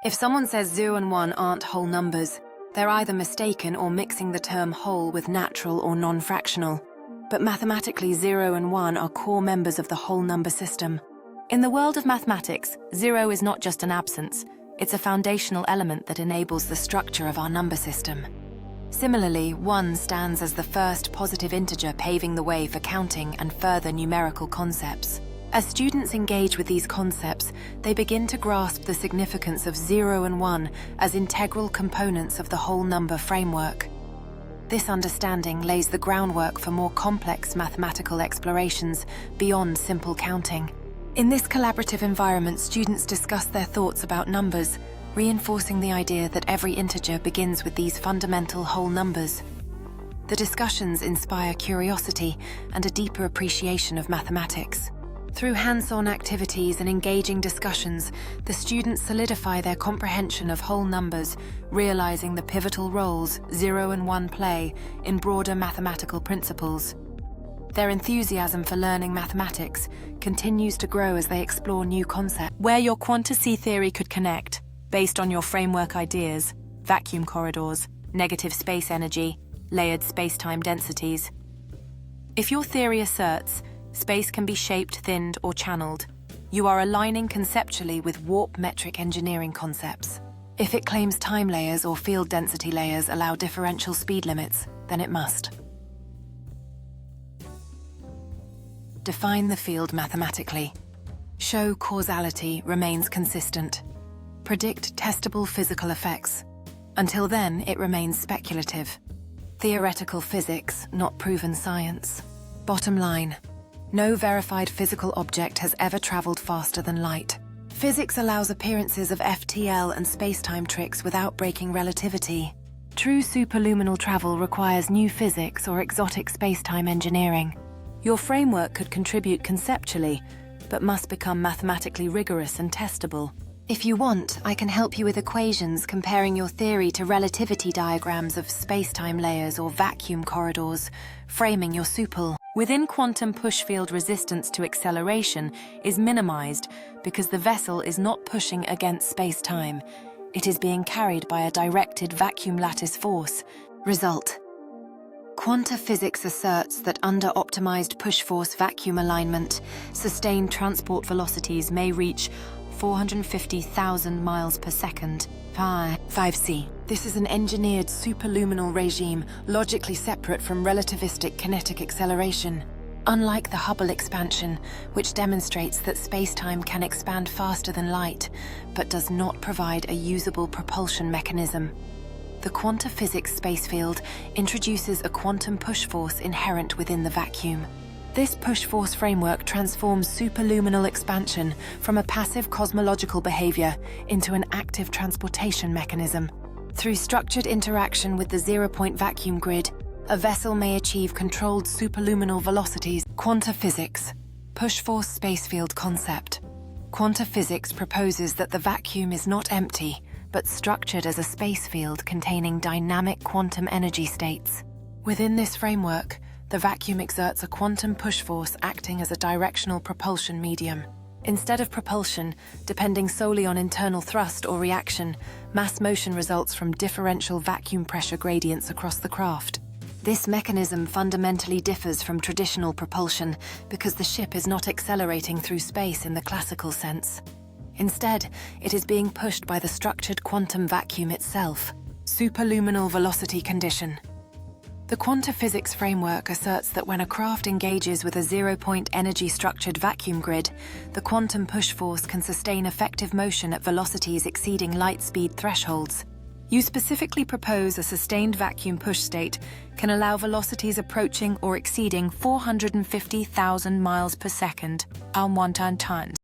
If someone says 0 and 1 aren't whole numbers, they're either mistaken or mixing the term whole with natural or non-fractional. But mathematically, 0 and 1 are core members of the whole number system. In the world of mathematics, 0 is not just an absence, it's a foundational element that enables the structure of our number system. Similarly, 1 stands as the first positive integer paving the way for counting and further numerical concepts. As students engage with these concepts, they begin to grasp the significance of 0 and 1 as integral components of the whole number framework. This understanding lays the groundwork for more complex mathematical explorations beyond simple counting. In this collaborative environment, students discuss their thoughts about numbers, reinforcing the idea that every integer begins with these fundamental whole numbers. The discussions inspire curiosity and a deeper appreciation of mathematics. Through hands-on activities and engaging discussions, the students solidify their comprehension of whole numbers, realizing the pivotal roles 0 and 1 play in broader mathematical principles. Their enthusiasm for learning mathematics continues to grow as they explore new concepts. Where your quantity theory could connect, based on your framework ideas, vacuum corridors, negative space energy, layered space-time densities. If your theory asserts space can be shaped, thinned, or channeled, you are aligning conceptually with warp metric engineering concepts. If it claims time layers or field density layers allow differential speed limits, then it must. Define the field mathematically. Show causality remains consistent. Predict testable physical effects. Until then, it remains speculative. Theoretical physics, not proven science. Bottom line, no verified physical object has ever traveled faster than light. Physics allows appearances of FTL and spacetime tricks without breaking relativity. True superluminal travel requires new physics or exotic spacetime engineering. Your framework could contribute conceptually, but must become mathematically rigorous and testable. If you want, I can help you with equations comparing your theory to relativity diagrams of spacetime layers or vacuum corridors, framing your supel. Within quantum push field, resistance to acceleration is minimized because the vessel is not pushing against space-time. It is being carried by a directed vacuum lattice force. Result: quanta physics asserts that under optimized push-force vacuum alignment, sustained transport velocities may reach 450,000 miles per second. 5C. This is an engineered superluminal regime logically separate from relativistic kinetic acceleration. Unlike the Hubble expansion, which demonstrates that space-time can expand faster than light, but does not provide a usable propulsion mechanism. The quanta physics space field introduces a quantum push force inherent within the vacuum. This push force framework transforms superluminal expansion from a passive cosmological behavior into an active transportation mechanism. Through structured interaction with the zero-point vacuum grid, a vessel may achieve controlled superluminal velocities. Quanta physics, push force space field concept. Quanta physics proposes that the vacuum is not empty, but structured as a space field containing dynamic quantum energy states. Within this framework, the vacuum exerts a quantum push force acting as a directional propulsion medium. Instead of propulsion, depending solely on internal thrust or reaction, mass motion results from differential vacuum pressure gradients across the craft. This mechanism fundamentally differs from traditional propulsion because the ship is not accelerating through space in the classical sense. Instead, it is being pushed by the structured quantum vacuum itself. Superluminal velocity condition. The quanta physics framework asserts that when a craft engages with a zero-point energy-structured vacuum grid, the quantum push force can sustain effective motion at velocities exceeding light speed thresholds. You specifically propose a sustained vacuum push state can allow velocities approaching or exceeding 450,000 miles per second, 1 tons.